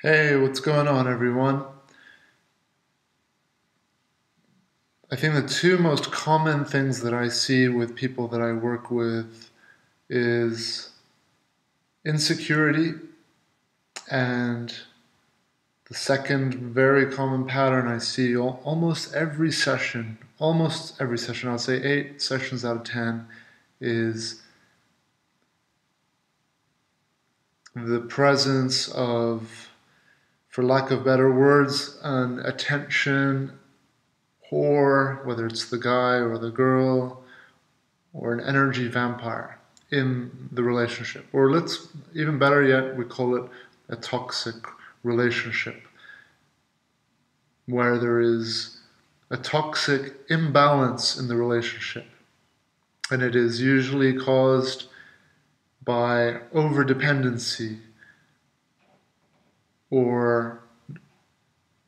Hey, what's going on, everyone? I think the two most common things that I see with people that I work with is insecurity, and the second very common pattern I see almost every session, I'll say 8 sessions out of 10, is the presence of, for lack of better words, an attention whore, whether it's the guy or the girl, or an energy vampire in the relationship. Or let's, even better yet, we call it a toxic relationship, where there is a toxic imbalance in the relationship. And it is usually caused by overdependency or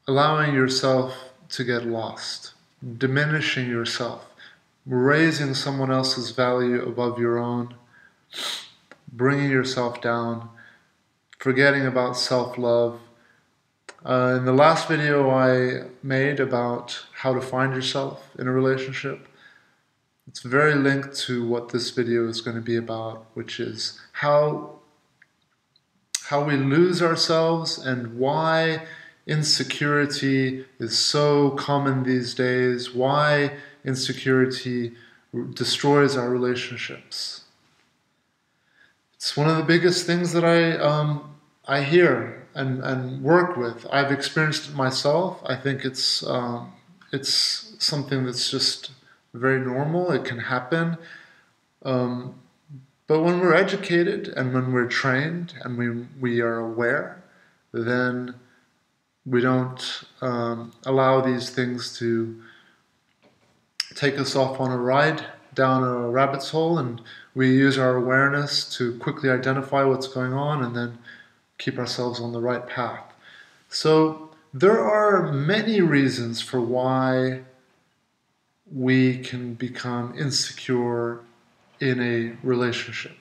allowing yourself to get lost, diminishing yourself, raising someone else's value above your own, bringing yourself down, forgetting about self-love. In the last video I made about how to find yourself in a relationship, it's very linked to what this video is going to be about, which is how we lose ourselves and why insecurity is so common these days, why insecurity destroys our relationships. It's one of the biggest things that I hear and work with. I've experienced it myself. I think it's something that's just very normal. It can happen. But when we're educated and when we're trained and we are aware, then we don't allow these things to take us off on a ride down a rabbit's hole, and we use our awareness to quickly identify what's going on and then keep ourselves on the right path. So there are many reasons for why we can become insecure in a relationship.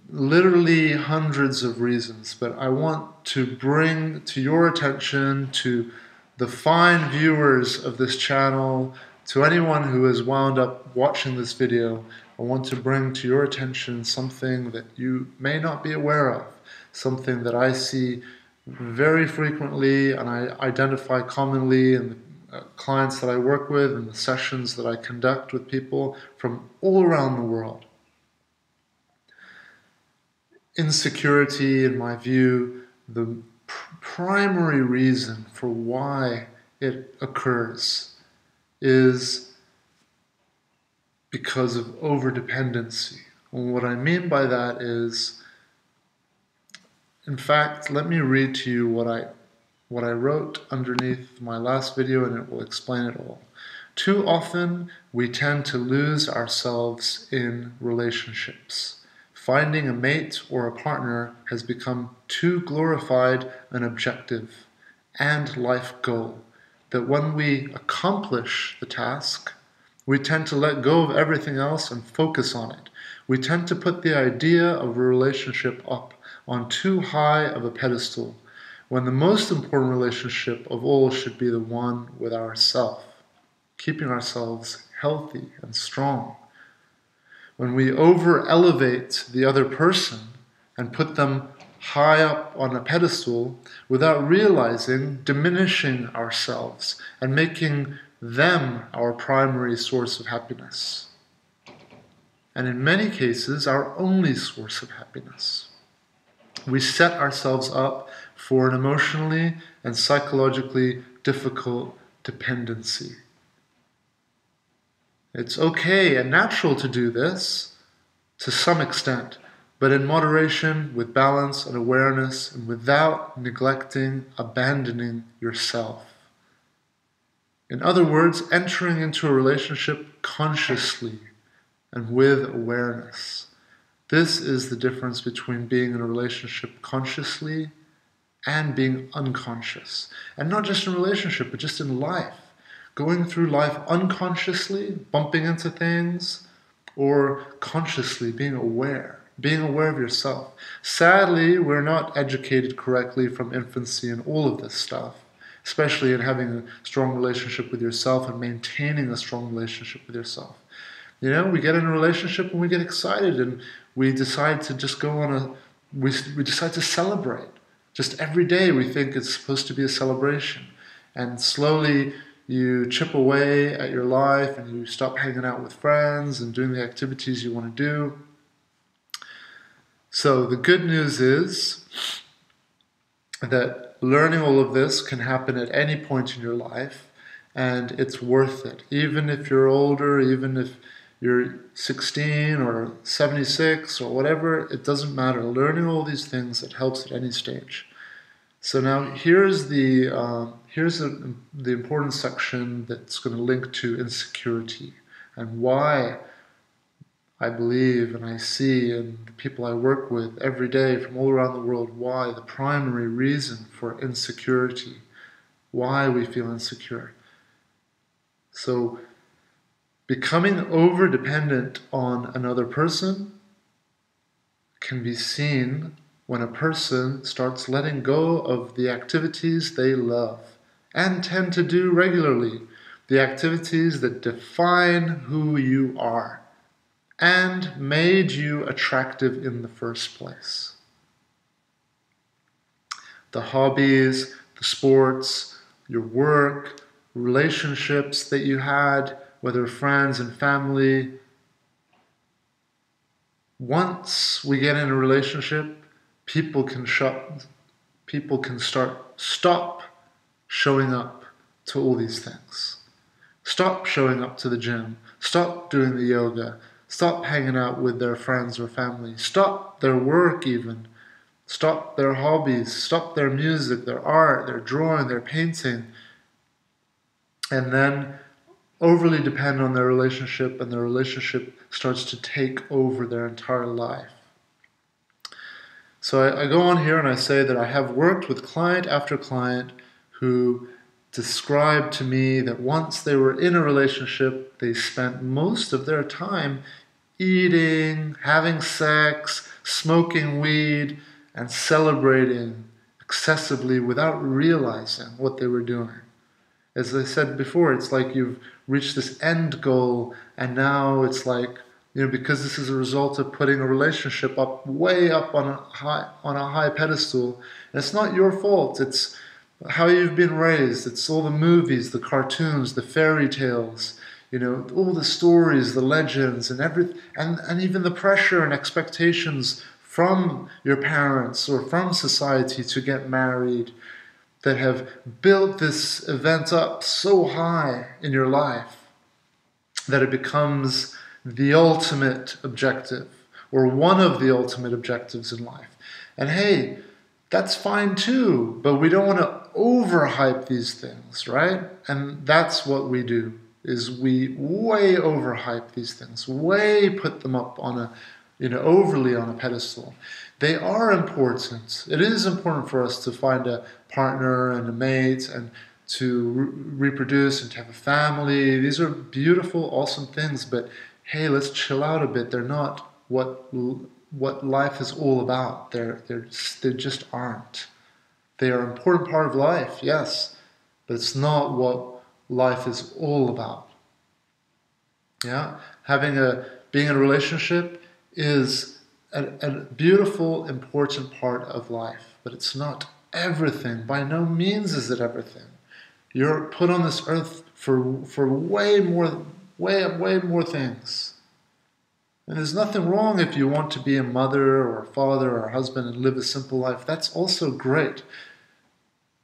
Literally hundreds of reasons, but I want to bring to your attention, to the fine viewers of this channel, to anyone who has wound up watching this video, I want to bring to your attention something that you may not be aware of, something that I see very frequently and I identify commonly in the clients that I work with and the sessions that I conduct with people from all around the world. Insecurity, in my view, the primary reason for why it occurs is because of overdependency. And what I mean by that is, in fact, let me read to you what I wrote underneath my last video, and it will explain it all. Too often, we tend to lose ourselves in relationships. Finding a mate or a partner has become too glorified an objective and life goal that when we accomplish the task, we tend to let go of everything else and focus on it. We tend to put the idea of a relationship up on too high of a pedestal, when the most important relationship of all should be the one with ourselves, keeping ourselves healthy and strong. When we over-elevate the other person and put them high up on a pedestal without realizing, diminishing ourselves and making them our primary source of happiness. And in many cases, our only source of happiness. We set ourselves up for an emotionally and psychologically difficult dependency. It's okay and natural to do this to some extent, but in moderation, with balance and awareness, and without neglecting, abandoning yourself. In other words, entering into a relationship consciously and with awareness. This is the difference between being in a relationship consciously and being unconscious. And not just in a relationship, but just in life. Going through life unconsciously, bumping into things, or consciously being aware. being aware of yourself. Sadly, we're not educated correctly from infancy in all of this stuff, especially in having a strong relationship with yourself and maintaining a strong relationship with yourself. You know, we get in a relationship and we get excited and we decide to just go on we decide to celebrate. Just every day we think it's supposed to be a celebration. And slowly you chip away at your life and you stop hanging out with friends and doing the activities you want to do. So the good news is that learning all of this can happen at any point in your life, and it's worth it. Even if you're older, even if you're 16 or 76 or whatever, it doesn't matter. Learning all these things, it helps at any stage. So now here's the important section that's going to link to insecurity and why I believe and I see in the people I work with every day from all around the world, why the primary reason for insecurity, why we feel insecure. So becoming over-dependent on another person can be seen when a person starts letting go of the activities they love and tend to do regularly, the activities that define who you are and made you attractive in the first place. The hobbies, the sports, your work, relationships that you had, whether friends and family. Once we get in a relationship, people can stop showing up to all these things. Stop showing up to the gym. Stop doing the yoga. Stop hanging out with their friends or family. Stop their work even. Stop their hobbies. Stop their music, their art, their drawing, their painting. And then overly depend on their relationship, and their relationship starts to take over their entire life. So I go on here and I say that I have worked with client after client who described to me that once they were in a relationship, they spent most of their time eating, having sex, smoking weed, and celebrating excessively without realizing what they were doing. As I said before, it's like you've reached this end goal, and now it's like, because this is a result of putting a relationship up, way up on a high pedestal, and it's not your fault. It's how you've been raised. It's all the movies, the cartoons, the fairy tales, all the stories, the legends, and everything, and even the pressure and expectations from your parents or from society to get married, that have built this event up so high in your life that it becomes the ultimate objective, or one of the ultimate objectives in life. And hey, that's fine too, but we don't want to overhype these things, right? And that's what we do, is we way overhype these things, way put them up on overly on a pedestal. They are important. It is important for us to find a partner and a mate and to reproduce and to have a family. These are beautiful, awesome things, but hey, let's chill out a bit. They're not what life is all about. They just aren't. They are an important part of life, yes, but it's not what life is all about. Yeah, being in a relationship is a beautiful, important part of life, but it's not everything. By no means is it everything. You're put on this earth for way more things. And there's nothing wrong if you want to be a mother or a father or a husband and live a simple life. That's also great.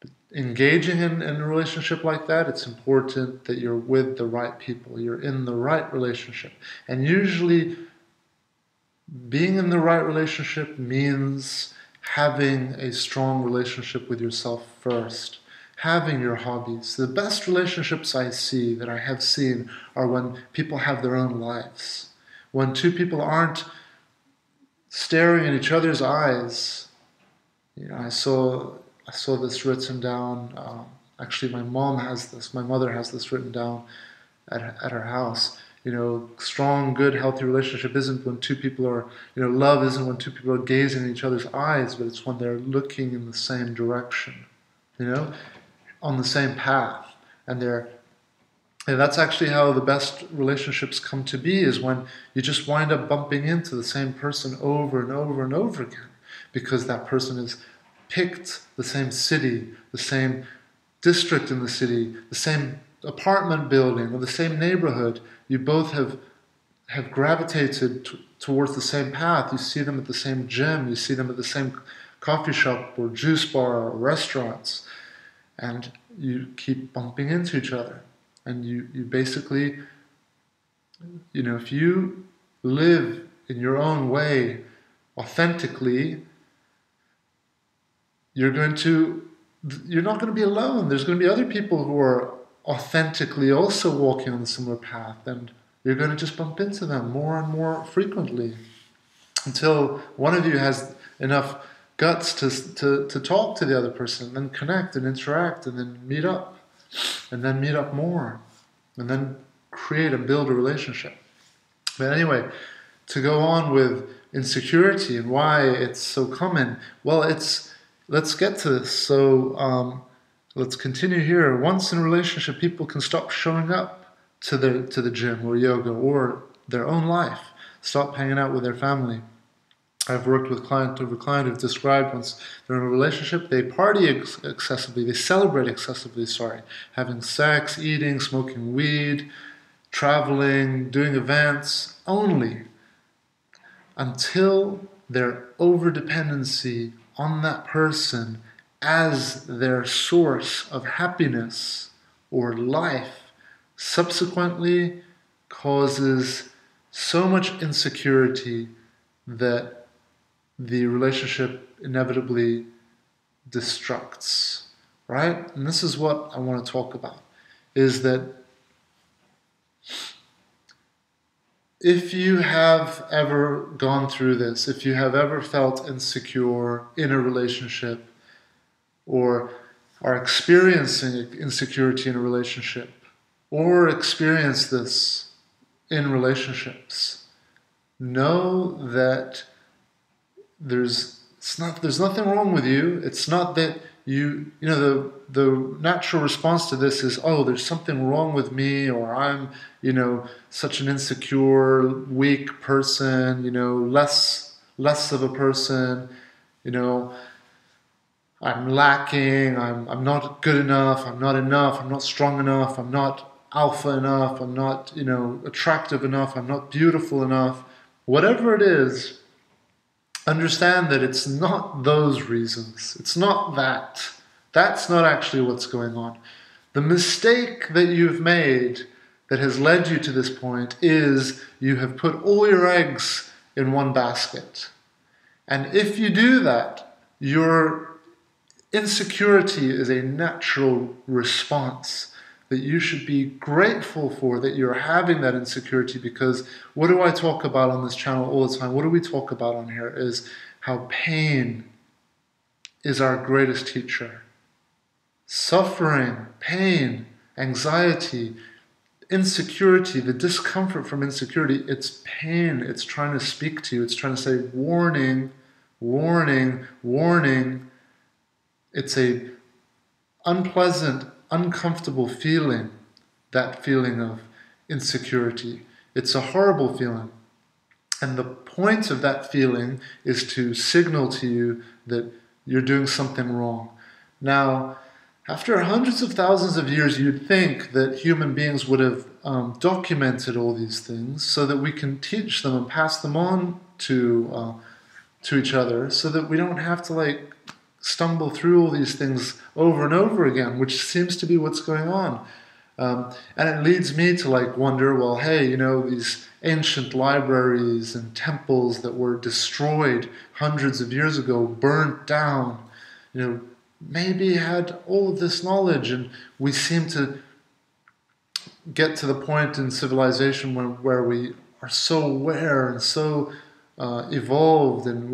But engaging in a relationship like that, it's important that you're with the right people. You're in the right relationship. And usually, being in the right relationship means having a strong relationship with yourself first, having your hobbies. The best relationships that I have seen, are when people have their own lives. When two people aren't staring in each other's eyes. I saw this written down. Actually, my mother has this written down at her house. Strong, good, healthy relationship isn't when two people are, love isn't when two people are gazing in each other's eyes, but it's when they're looking in the same direction, on the same path. And that's actually how the best relationships come to be, is when you just wind up bumping into the same person over and over and over again, because that person has picked the same city, the same district in the city, the same apartment building, or the same neighborhood. You both have gravitated towards the same path. You see them at the same gym, you see them at the same coffee shop or juice bar or restaurants, and you keep bumping into each other. And you basically, if you live in your own way, authentically, you're not going to be alone. There's going to be other people who are authentically also walking on a similar path, and you're going to just bump into them more and more frequently, until one of you has enough guts to talk to the other person, and then connect and interact, and then meet up, and then meet up more, and then create and build a relationship. But anyway, to go on with insecurity and why it's so common, well, let's get to this. So let's continue here. Once in a relationship, people can stop showing up to the gym or yoga or their own life, stop hanging out with their family. I've worked with client over client who've described once they're in a relationship, they party excessively, they celebrate excessively, having sex, eating, smoking weed, traveling, doing events, only until their overdependency on that person as their source of happiness or life subsequently causes so much insecurity that the relationship inevitably destructs, right? And this is what I want to talk about, is that if you have ever gone through this, if you have ever felt insecure in a relationship, or are experiencing insecurity in a relationship, or experience this in relationships, know that there's nothing wrong with you. It's not that the natural response to this is, oh, there's something wrong with me, or I'm, such an insecure, weak person, less of a person, I'm lacking, I'm not good enough, I'm not strong enough, I'm not alpha enough, I'm not, attractive enough, I'm not beautiful enough. Whatever it is, understand that it's not those reasons. It's not that. That's not actually what's going on. The mistake that you've made that has led you to this point is you have put all your eggs in one basket. And if you do that, your insecurity is a natural response that you should be grateful for, that you're having that insecurity, because what do I talk about on this channel all the time? What do we talk about on here is how pain is our greatest teacher. Suffering, pain, anxiety, insecurity, the discomfort from insecurity, it's pain. It's trying to speak to you. It's trying to say, warning, warning, warning. It's a unpleasant, uncomfortable feeling, that feeling of insecurity. It's a horrible feeling. And the point of that feeling is to signal to you that you're doing something wrong. Now, after hundreds of thousands of years, you'd think that human beings would have documented all these things so that we can teach them and pass them on to each other, so that we don't have to stumble through all these things over and over again, which seems to be what's going on. And it leads me to wonder, well, hey, these ancient libraries and temples that were destroyed hundreds of years ago, burnt down, maybe had all of this knowledge, and we seem to get to the point in civilization where we are so aware and so evolved, and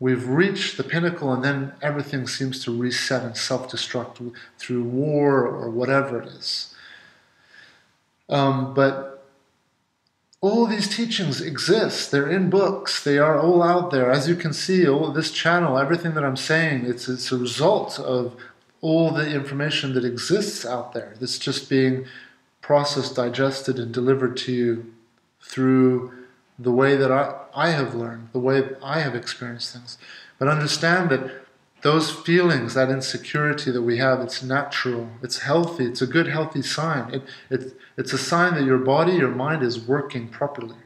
we've reached the pinnacle, and then everything seems to reset and self-destruct through war or whatever it is. But all these teachings exist. They're in books. They are all out there. As you can see, all of this channel, everything that I'm saying, it's a result of all the information that exists out there. That's just being processed, digested, and delivered to you through the way that I have learned, the way I have experienced things. But understand that those feelings, that insecurity that we have, it's natural, it's healthy, it's a good, healthy sign. It's a sign that your body, your mind is working properly.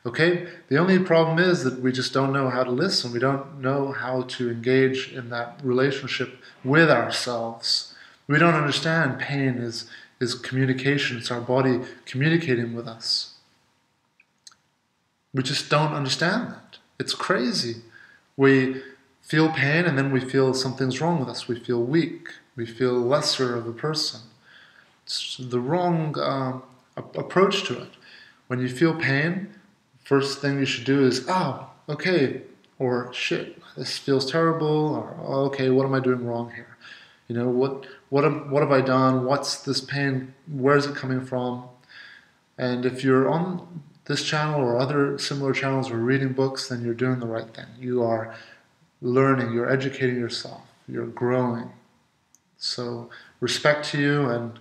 Okay? The only problem is that we just don't know how to listen. We don't know how to engage in that relationship with ourselves. We don't understand pain is communication. It's our body communicating with us. We just don't understand that. It's crazy. We feel pain and then we feel something's wrong with us. We feel weak. We feel lesser of a person. It's the wrong approach to it. When you feel pain, first thing you should do is, oh, okay, or shit, this feels terrible, or oh, okay, what am I doing wrong here? You know, what have I done? What's this pain? Where is it coming from? And if you're on this channel or other similar channels or reading books, then you're doing the right thing. You are learning, you're educating yourself, you're growing. So respect to you, and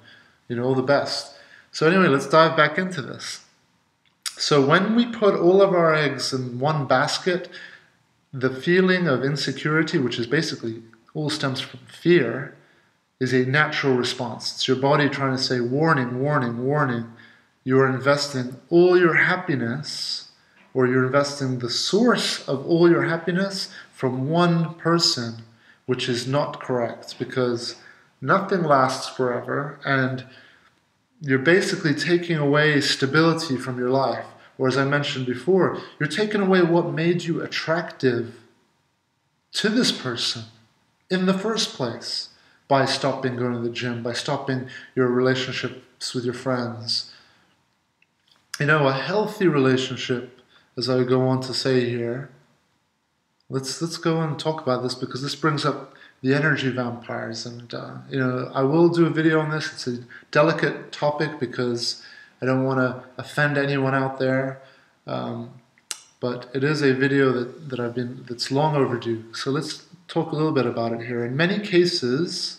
all the best. So anyway, let's dive back into this. So when we put all of our eggs in one basket, the feeling of insecurity, which is basically all stems from fear, is a natural response. It's your body trying to say, warning, warning, warning. You are investing all your happiness, or you're investing the source of all your happiness from one person, which is not correct, because nothing lasts forever, and you're basically taking away stability from your life. Or as I mentioned before, you're taking away what made you attractive to this person in the first place by stopping going to the gym, by stopping your relationships with your friends. A healthy relationship, as I go on to say here, let's go and talk about this, because this brings up the energy vampires, and I will do a video on this. It's a delicate topic because I don't want to offend anyone out there, but it is a video that's long overdue. So let's talk a little bit about it here. In many cases,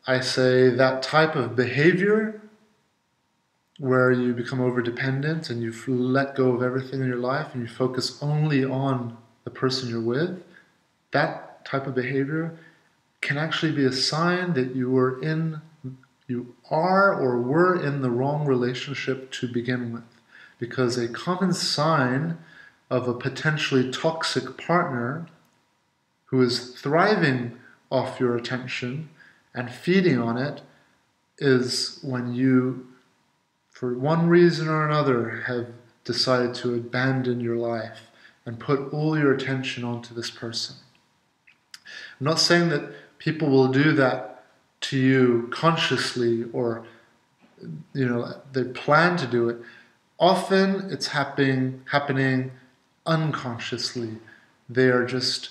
I say that type of behavior where you become over-dependent and you let go of everything in your life and you focus only on the person you're with, that type of behavior can actually be a sign that you are or were in the wrong relationship to begin with. Because a common sign of a potentially toxic partner who is thriving off your attention and feeding on it is when you, for one reason or another, have decided to abandon your life and put all your attention onto this person. I'm not saying that people will do that to you consciously or they plan to do it. Often it's happening unconsciously. They are just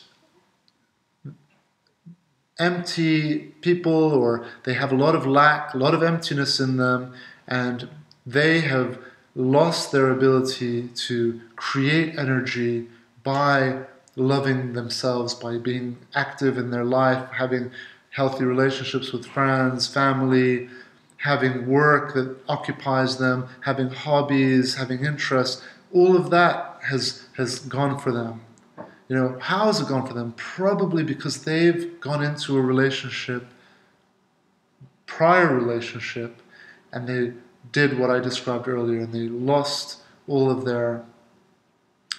empty people, or they have a lot of lack, a lot of emptiness in them, and they have lost their ability to create energy by loving themselves, by being active in their life, having healthy relationships with friends, family, having work that occupies them, having hobbies, having interests. All of that has gone for them. How has it gone for them? Probably because they've gone into a prior relationship, and they did what I described earlier, and they lost all of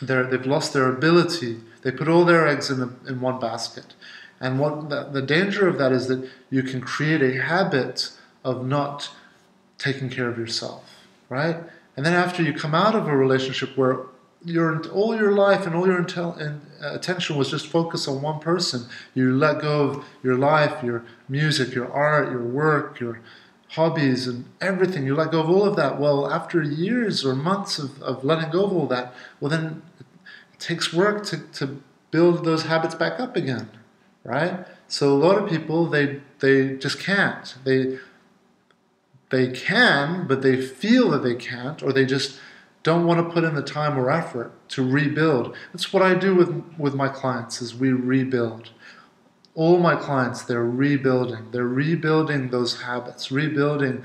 they've lost their ability. They put all their eggs in one basket. And what the danger of that is that you can create a habit of not taking care of yourself, right? And then after you come out of a relationship where all your life and all your attention was just focused on one person, you let go of your life, your music, your art, your work, your hobbies, and everything. You let go of all of that. Well, after years or months of letting go of all that, well, then it takes work to build those habits back up again, right? So a lot of people, they just can't. they can, but they feel that they can't, or they just don't want to put in the time or effort to rebuild. That's what I do with my clients, is we rebuild. All my clients, they're rebuilding. They're rebuilding those habits, rebuilding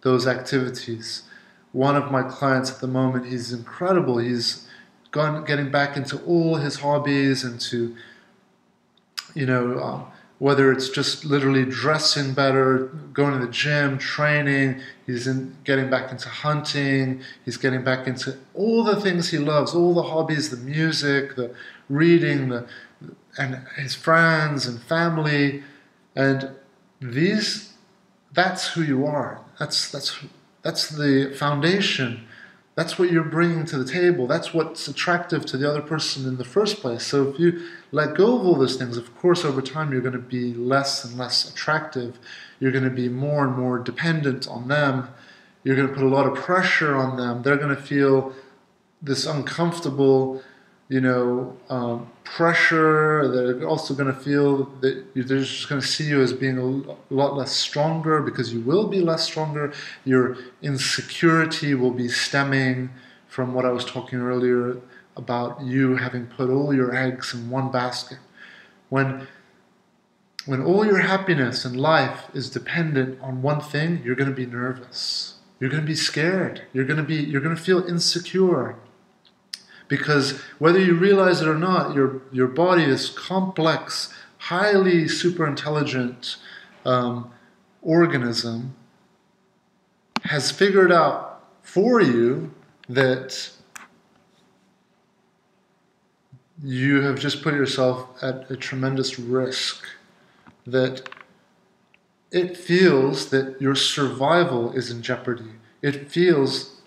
those activities. One of my clients at the moment, he's incredible. He's getting back into all his hobbies, into, whether it's just literally dressing better, going to the gym, training, getting back into hunting, he's getting back into all the things he loves, all the hobbies, the music, the reading, and his friends and family. And that's who you are. That's the foundation. That's what you're bringing to the table. That's what's attractive to the other person in the first place. So if you let go of all those things, of course, over time, you're going to be less and less attractive. You're going to be more and more dependent on them. You're going to put a lot of pressure on them. They're going to feel this uncomfortable, pressure. They're also going to feel that they're just going to see you as being a lot less stronger, because you will be less stronger. Your insecurity will be stemming from what I was talking earlier about you having put all your eggs in one basket. When all your happiness in life is dependent on one thing, you're going to be nervous. You're going to be scared. You're going to feel insecure. Because whether you realize it or not, your body, this complex, highly super intelligent organism, has figured out for you that you have just put yourself at a tremendous risk, that it feels that your survival is in jeopardy. It feels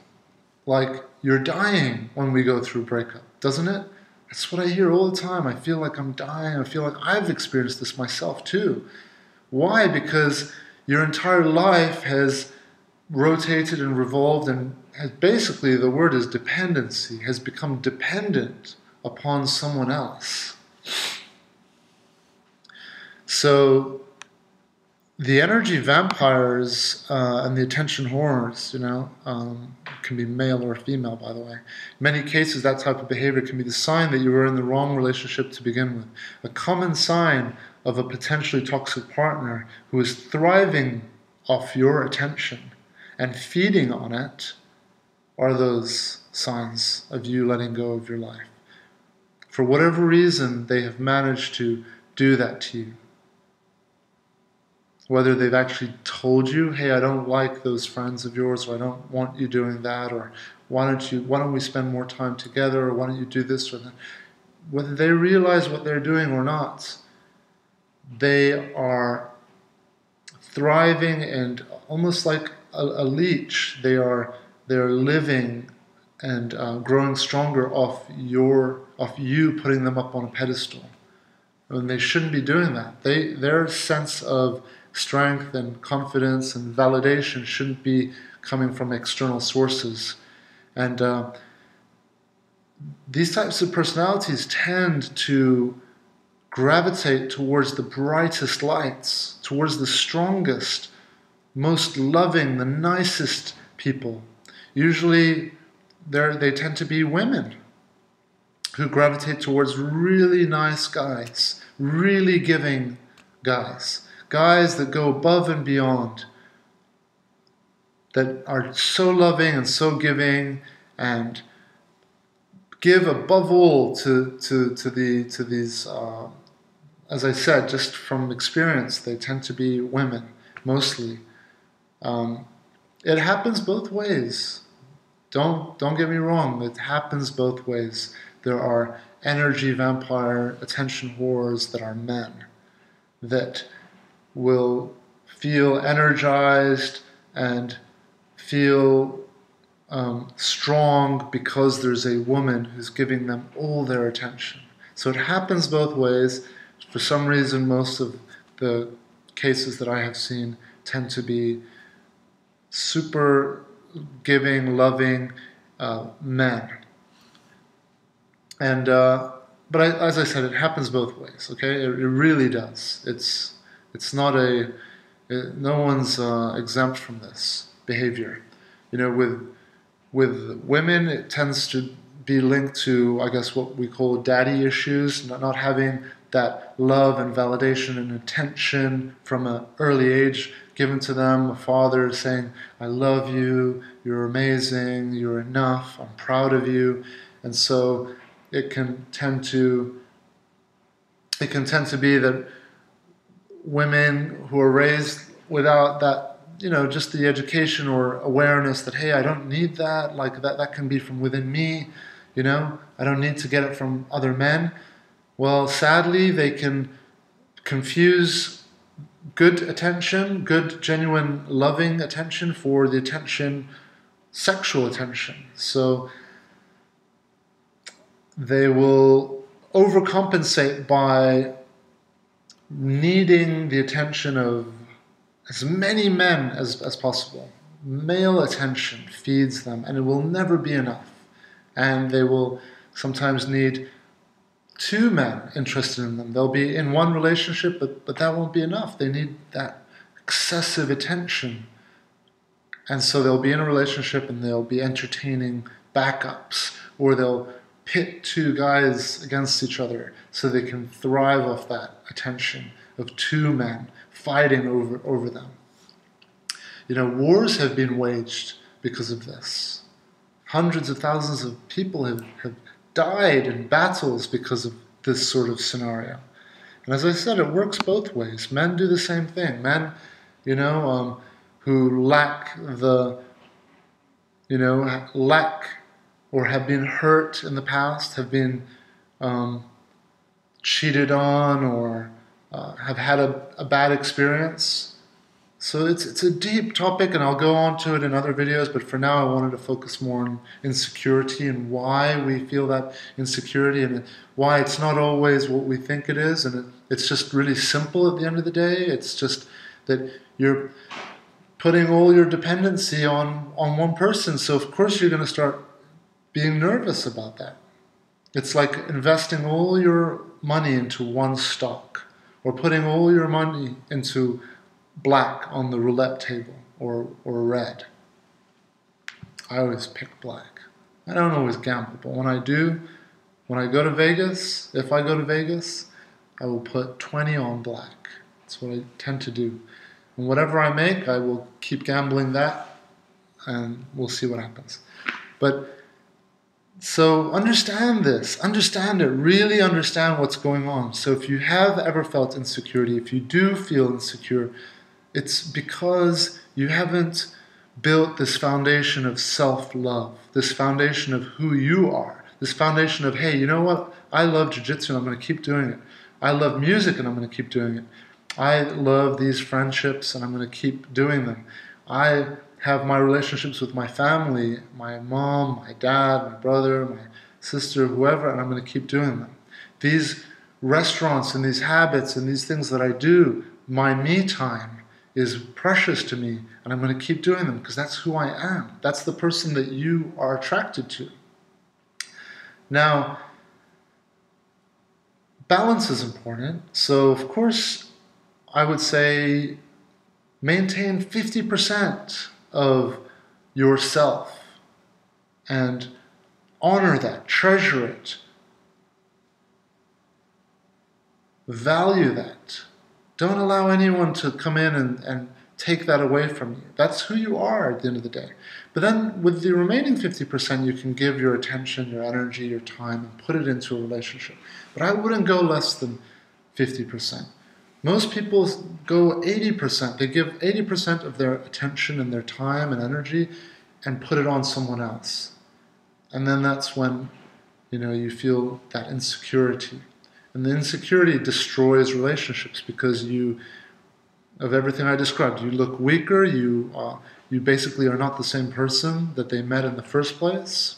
like you're dying when we go through breakup, doesn't it? That's what I hear all the time. I feel like I'm dying. I feel like I've experienced this myself too. Why? Because your entire life has rotated and revolved, and has basically, the word is dependency, has become dependent upon someone else. So the energy vampires and the attention whores, can be male or female, by the way. In many cases, that type of behavior can be the sign that you were in the wrong relationship to begin with. A common sign of a potentially toxic partner who is thriving off your attention and feeding on it are those signs of you letting go of your life. For whatever reason, they have managed to do that to you. Whether they've actually told you, hey, I don't like those friends of yours, or I don't want you doing that, or why don't we spend more time together, or why don't you do this or that. Whether they realize what they're doing or not, they are thriving and almost like a leech. They're living and growing stronger off you putting them up on a pedestal. And they shouldn't be doing that. Their sense of strength and confidence and validation shouldn't be coming from external sources. And these types of personalities tend to gravitate towards the brightest lights, towards the strongest, most loving, the nicest people. Usually they tend to be women who gravitate towards really nice guys, really giving guys that go above and beyond, that are so loving and so giving, and give above all to these. As I said, just from experience, they tend to be women mostly. It happens both ways. Don't get me wrong. It happens both ways. There are energy vampire attention whores that are men that will feel energized and feel strong because there's a woman who's giving them all their attention. So it happens both ways. For some reason, most of the cases that I have seen tend to be super giving, loving men. And but as I said, it happens both ways. Okay, it really does. It's not no one's exempt from this. behavior. With women, it tends to be linked to, I guess, what we call daddy issues, not having that love and validation and attention from an early age given to them. A father saying, I love you, you're amazing, you're enough, I'm proud of you. And so it can tend to be that women who are raised without that, just the education or awareness that, hey, I don't need that, like that can be from within me, I don't need to get it from other men. Well, sadly, they can confuse good attention, good, genuine, loving attention for the attention, sexual attention. So they will overcompensate by needing the attention of as many men as possible. Male attention feeds them, and it will never be enough. And they will sometimes need two men interested in them. They'll be in one relationship, but that won't be enough. They need that excessive attention. And so they'll be in a relationship and they'll be entertaining backups, or they'll pit two guys against each other so they can thrive off that attention of two men fighting over them. Wars have been waged because of this. Hundreds of thousands of people have died in battles because of this sort of scenario. And as I said, it works both ways. Men do the same thing. Men, who lack or have been hurt in the past, have been cheated on, or have had a bad experience. So it's a deep topic, and I'll go on to it in other videos, but for now I wanted to focus more on insecurity and why we feel that insecurity, and why it's not always what we think it is, and it's just really simple at the end of the day. It's just that you're putting all your dependency on one person, so of course you're going to start being nervous about that. It's like investing all your money into one stock, or putting all your money into black on the roulette table, or red. I always pick black. I don't always gamble, but when I go to Vegas, if I go to Vegas, I will put 20 on black. That's what I tend to do. And whatever I make, I will keep gambling that, and we'll see what happens. But so understand this, understand it, really understand what's going on. So if you have ever felt insecurity, if you do feel insecure, it's because you haven't built this foundation of self-love, this foundation of who you are, this foundation of, hey, you know what? I love jiu-jitsu and I'm going to keep doing it. I love music and I'm going to keep doing it. I love these friendships and I'm going to keep doing them. I have my relationships with my family, my mom, my dad, my brother, my sister, whoever, and I'm going to keep doing them. These restaurants and these habits and these things that I do, my me time, is precious to me, and I'm going to keep doing them because that's who I am. That's the person that you are attracted to. Now, balance is important. So, of course, I would say maintain 50% of yourself and honor that, treasure it, value that. Don't allow anyone to come in and take that away from you. That's who you are at the end of the day. But then with the remaining 50%, you can give your attention, your energy, your time, and put it into a relationship. But I wouldn't go less than 50%. Most people go 80%. They give 80% of their attention and their time and energy and put it on someone else. And then that's when, you feel that insecurity. And the insecurity destroys relationships because of everything I described, you look weaker, you basically are not the same person that they met in the first place.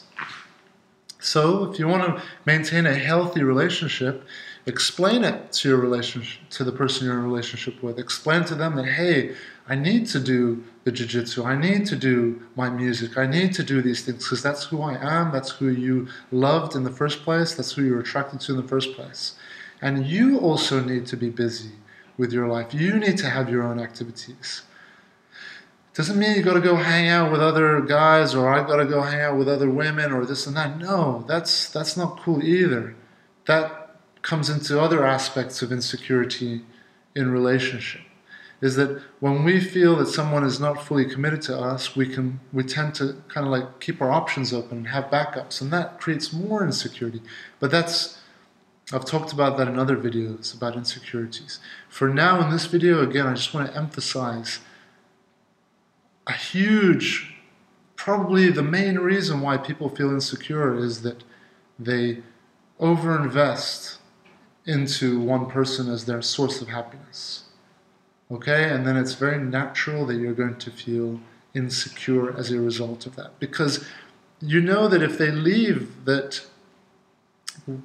So if you want to maintain a healthy relationship, explain it to the person you're in a relationship with. Explain to them that, hey, I need to do the jiu-jitsu, I need to do my music, I need to do these things because that's who I am, that's who you loved in the first place, that's who you were attracted to in the first place. And you also need to be busy with your life. You need to have your own activities. Doesn't mean you got to go hang out with other guys, or I got to go hang out with other women, or this and that. No, that's not cool either. That comes into other aspects of insecurity in relationship. Is that when we feel that someone is not fully committed to us, we tend to kind of like keep our options open and have backups, and that creates more insecurity. But I've talked about that in other videos about insecurities. For now, in this video, again, I just want to emphasize a huge, probably the main reason why people feel insecure is that they overinvest into one person as their source of happiness. Okay, and then it's very natural that you're going to feel insecure as a result of that, because you know that if they leave, that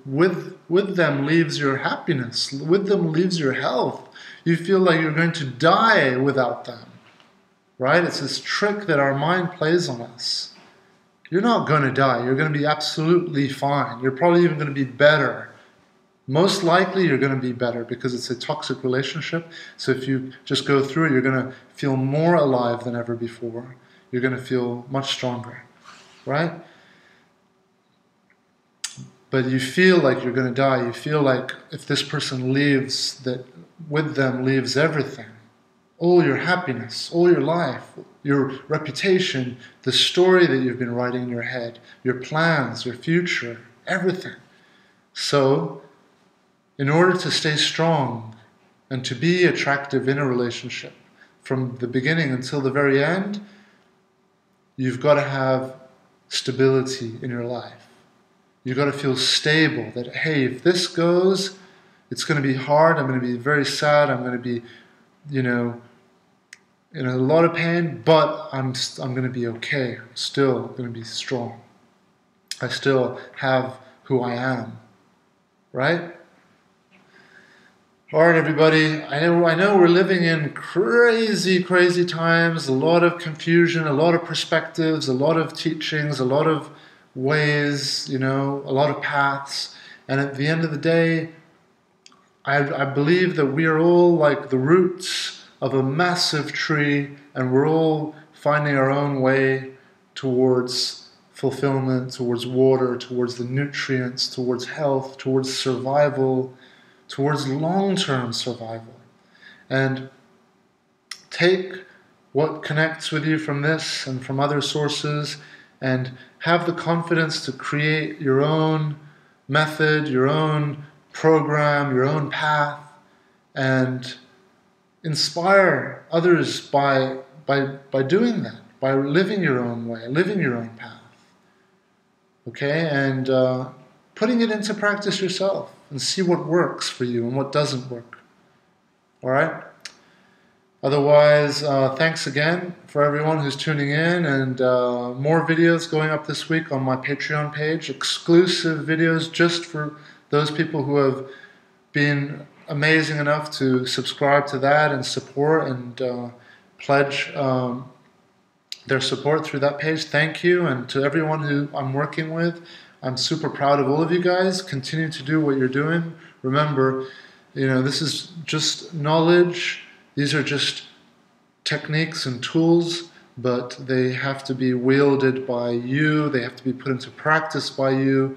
with them leaves your happiness, with them leaves your health. You feel like you're going to die without them, right? It's this trick that our mind plays on us. You're not going to die. You're going to be absolutely fine. You're probably even going to be better. Most likely you're going to be better because it's a toxic relationship. So if you just go through it, you're going to feel more alive than ever before. You're going to feel much stronger, right? But you feel like you're going to die. You feel like if this person leaves, that with them leaves everything. All your happiness, all your life, your reputation, the story that you've been writing in your head, your plans, your future, everything. So in order to stay strong and to be attractive in a relationship from the beginning until the very end, you've got to have stability in your life. You've got to feel stable, that, hey, if this goes, it's going to be hard, I'm going to be very sad, I'm going to be, in a lot of pain, but I'm going to be okay. I'm still going to be strong. I still have who I am, right? All right, everybody, I know we're living in crazy, crazy times, a lot of confusion, a lot of perspectives, a lot of teachings, a lot of ways, a lot of paths. And at the end of the day, I believe that we are all like the roots of a massive tree, and we're all finding our own way towards fulfillment, towards water, towards the nutrients, towards health, towards survival, towards long-term survival. And take what connects with you from this and from other sources, and have the confidence to create your own method, your own program, your own path, and inspire others by doing that, by living your own way, living your own path. Okay, and putting it into practice yourself, and see what works for you and what doesn't work. All right? Otherwise, thanks again for everyone who's tuning in, and more videos going up this week on my Patreon page, exclusive videos just for those people who have been amazing enough to subscribe to that and support and pledge their support through that page. Thank you, and to everyone who I'm working with, I'm super proud of all of you guys. Continue to do what you're doing. Remember, this is just knowledge. These are just techniques and tools, but they have to be wielded by you. They have to be put into practice by you.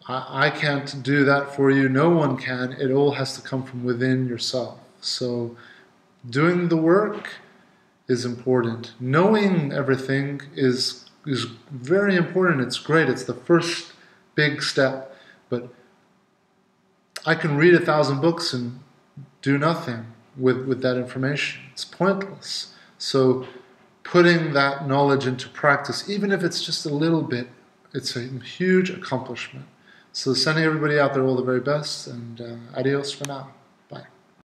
I can't do that for you. No one can. It all has to come from within yourself. So doing the work is important. Knowing everything is very important. It's great. It's the first big step. But I can read 1,000 books and do nothing with that information. It's pointless. So putting that knowledge into practice, even if it's just a little bit, it's a huge accomplishment. So sending everybody out there all the very best, and adios for now.